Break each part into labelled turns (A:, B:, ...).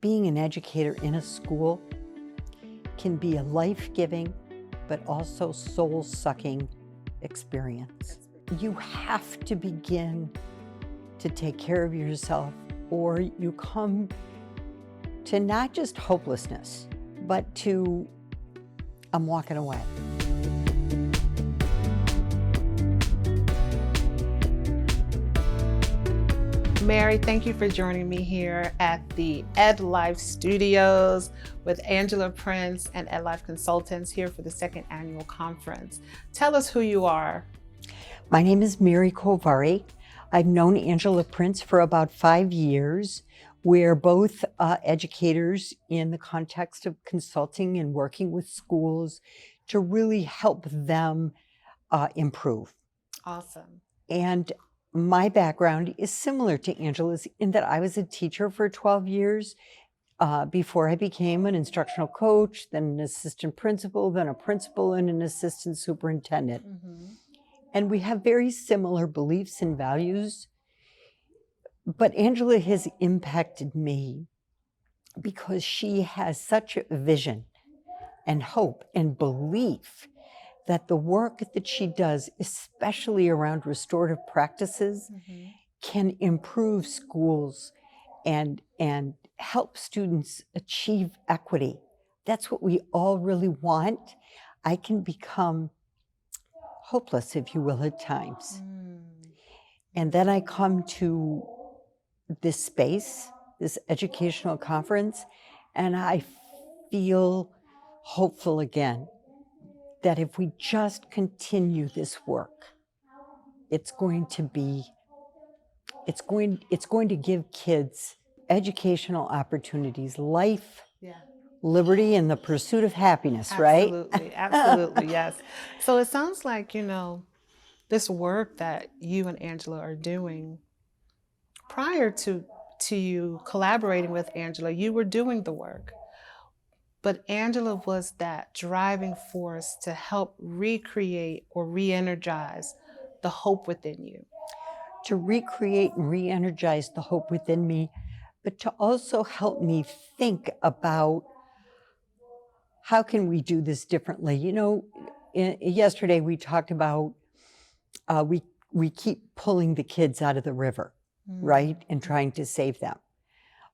A: Being an educator in a school can be a life-giving, but also soul-sucking experience. You have to begin to take care of yourself, or you come to not just hopelessness, but to, I'm walking away.
B: Mary, thank you for joining me here at the Ed Life Studios with Angela Prince and Ed Life Consultants here for the second annual conference. Tell us who you are.
A: My name is Mary Kovari. I've known Angela Prince for about 5 years. We're both educators in the context of consulting and working with schools to really help them improve.
B: Awesome.
A: And my background is similar to Angela's in that I was a teacher for 12 years before I became an instructional coach, then an assistant principal, then a principal and an assistant superintendent. And we have very similar beliefs and values. But Angela has impacted me because she has such a vision and hope and belief that the work that she does, especially around restorative practices, can improve schools and help students achieve equity. That's what we all really want. I can become hopeless, if you will, at times. And then I come to this space, this educational conference, and I feel hopeful again that if we just continue this work, it's going to give kids educational opportunities, life, liberty, and the pursuit of happiness, right?
B: Absolutely, absolutely, yes. So it sounds like, this work that you and Angela are doing, prior to you collaborating with Angela, you were doing the work. But Angela was that driving force to help recreate or re-energize the hope within you.
A: To recreate and re-energize the hope within me, but to also help me think about how can we do this differently. Yesterday we talked about we keep pulling the kids out of the river, right, and trying to save them.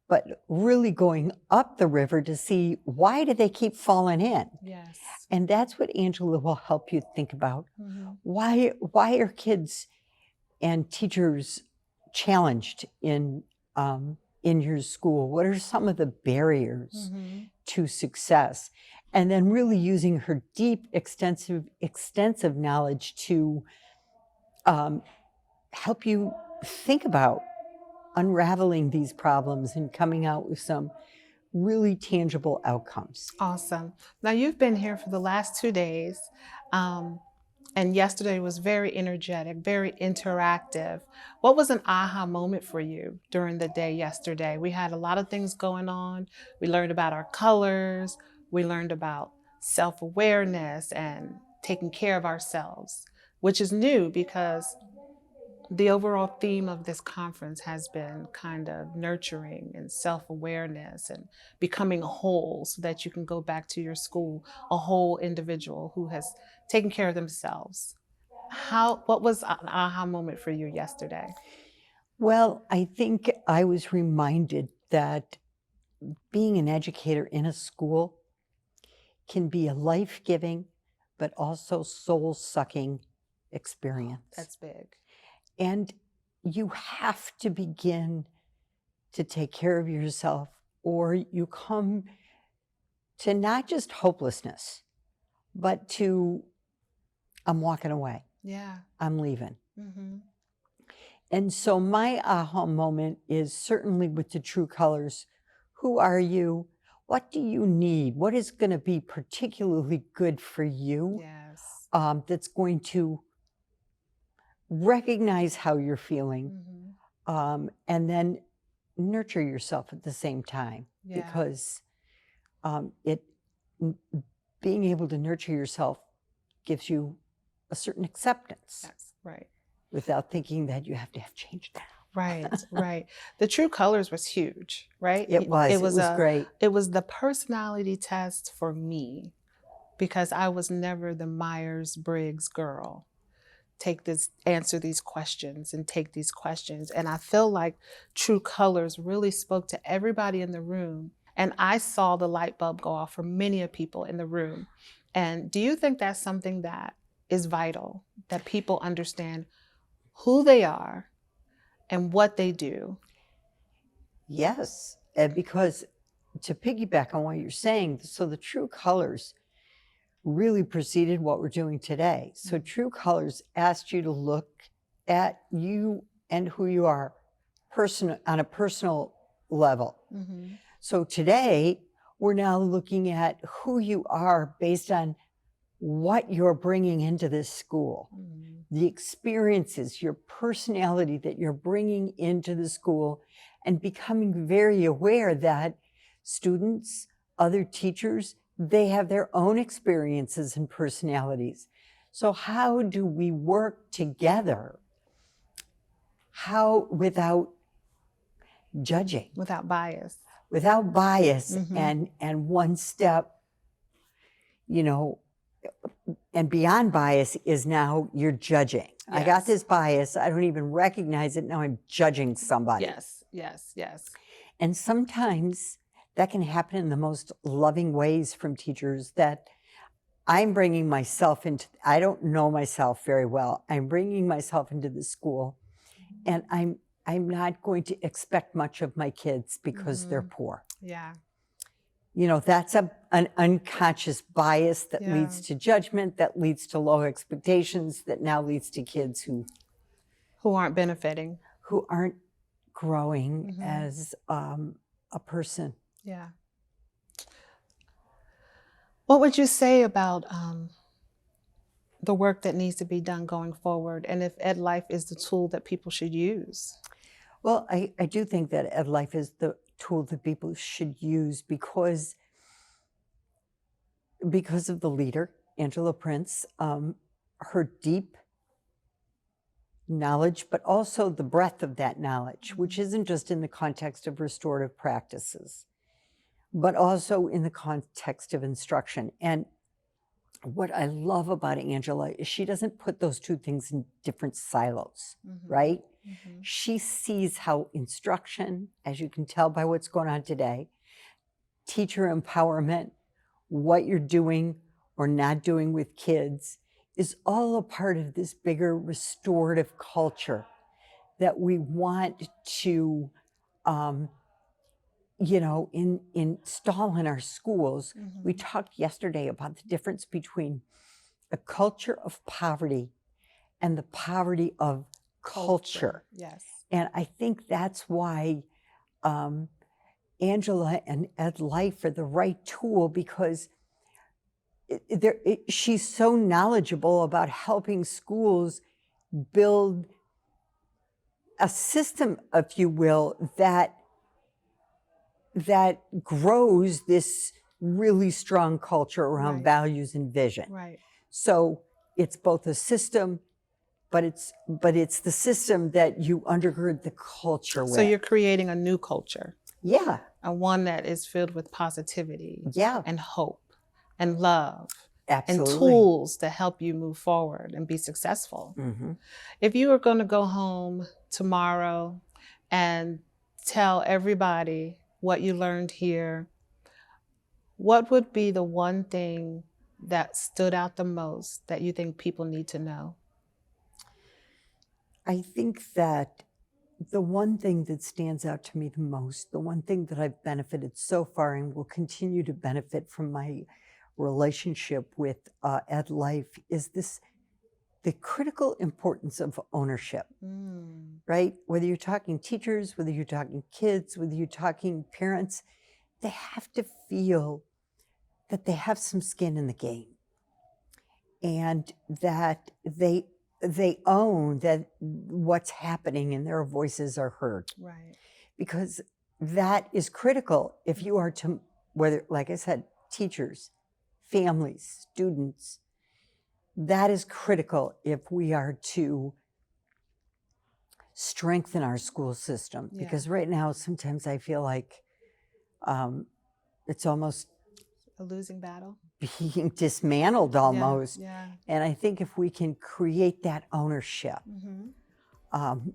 A: But really going up the river to see why do they keep falling in?
B: Yes.
A: And that's what Angela will help you think about. Why are kids and teachers challenged in your school? What are some of the barriers to success? And then really using her deep, extensive knowledge to help you think about unraveling these problems and coming out with some really tangible outcomes.
B: Awesome. Now you've been here for the last 2 days, and yesterday was very energetic, very interactive. What was an aha moment for you during the day yesterday? We had a lot of things going on. We learned about our colors. We learned about self-awareness and taking care of ourselves, which is new because the overall theme of this conference has been kind of nurturing and self-awareness and becoming whole so that you can go back to your school a whole individual who has taken care of themselves. What was an aha moment for you yesterday?
A: Well, I think I was reminded that being an educator in a school can be a life-giving, but also soul-sucking experience.
B: That's big.
A: And you have to begin to take care of yourself, or you come to not just hopelessness, but to, I'm walking away.
B: Yeah.
A: I'm leaving. And so my aha moment is certainly with the true colors. Who are you? What do you need? What is going to be particularly good for you?
B: Yes.
A: That's going to recognize how you're feeling, and then nurture yourself at the same time. Because being able to nurture yourself gives you a certain acceptance.
B: That's right.
A: Without thinking that you have to have change now.
B: Right, right. The True Colors was huge, right?
A: It was great.
B: It was the personality test for me because I was never the Myers-Briggs girl. Answer these questions and take these questions. And I feel like True Colors really spoke to everybody in the room. And I saw the light bulb go off for many of people in the room. And do you think that's something that is vital, that people understand who they are and what they do?
A: Yes, because to piggyback on what you're saying, so the True Colors really preceded what we're doing today. So True Colors asked you to look at you and who you are on a personal level.
B: Mm-hmm.
A: So today we're now looking at who you are based on what you're bringing into this school, the experiences, your personality that you're bringing into the school, and becoming very aware that students, other teachers, they have their own experiences and personalities. So how do we work together? How without judging?
B: Without bias.
A: Without bias, and one step, and beyond bias is now you're judging. Yes. I got this bias. I don't even recognize it. Now I'm judging somebody.
B: Yes, yes, yes.
A: And sometimes that can happen in the most loving ways from teachers that I'm bringing myself into. I don't know myself very well. I'm bringing myself into the school, and I'm not going to expect much of my kids because they're poor.
B: Yeah.
A: That's an unconscious bias that leads to judgment, that leads to low expectations, that now leads to kids who
B: aren't benefiting,
A: who aren't growing as a person.
B: Yeah. What would you say about the work that needs to be done going forward, and if EdLife is the tool that people should use?
A: Well, I do think that EdLife is the tool that people should use because of the leader, Angela Prince, her deep knowledge, but also the breadth of that knowledge, which isn't just in the context of restorative practices, but also in the context of instruction. And what I love about Angela is she doesn't put those two things in different silos, right? She sees how instruction, as you can tell by what's going on today, teacher empowerment, what you're doing or not doing with kids is all a part of this bigger restorative culture that we want to, install in our schools. We talked yesterday about the difference between a culture of poverty and the poverty of culture.
B: Yes.
A: And I think that's why Angela and EdLife are the right tool, because she's so knowledgeable about helping schools build a system, if you will, that grows this really strong culture around values and vision.
B: Right.
A: So it's both a system, but it's the system that you undergird the culture with.
B: So you're creating a new culture.
A: Yeah.
B: And one that is filled with positivity.
A: Yeah.
B: And hope and love.
A: Absolutely.
B: And tools to help you move forward and be successful. If you were going to go home tomorrow and tell everybody what you learned here, what would be the one thing that stood out the most that you think people need to know?
A: I think that the one thing that stands out to me the most, the one thing that I've benefited so far and will continue to benefit from my relationship with EdLife, is the critical importance of ownership, right? Whether you're talking teachers, whether you're talking kids, whether you're talking parents, they have to feel that they have some skin in the game and that they own that what's happening and their voices are heard.
B: Right.
A: Because that is critical if you are to, whether, like I said, teachers, families, students, that is critical if we are to strengthen our school system.
B: Yeah.
A: Because right now, sometimes I feel like it's almost
B: A losing battle.
A: being dismantled almost.
B: Yeah.
A: And I think if we can create that ownership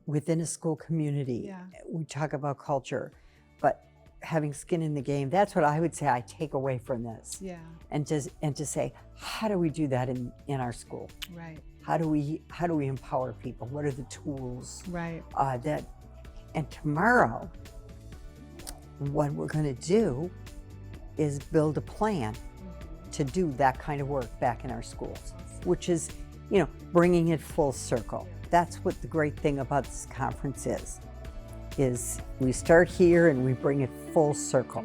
A: within a school community,
B: Yeah.
A: we talk about culture, but having skin in the game, that's what I would say I take away from this.
B: Yeah.
A: And to say, how do we do that in our school?
B: Right.
A: How do we empower people? What are the tools
B: Right.
A: and tomorrow, what we're going to do is build a plan to do that kind of work back in our schools, which is, bringing it full circle. That's what the great thing about this conference is we start here and we bring it full circle.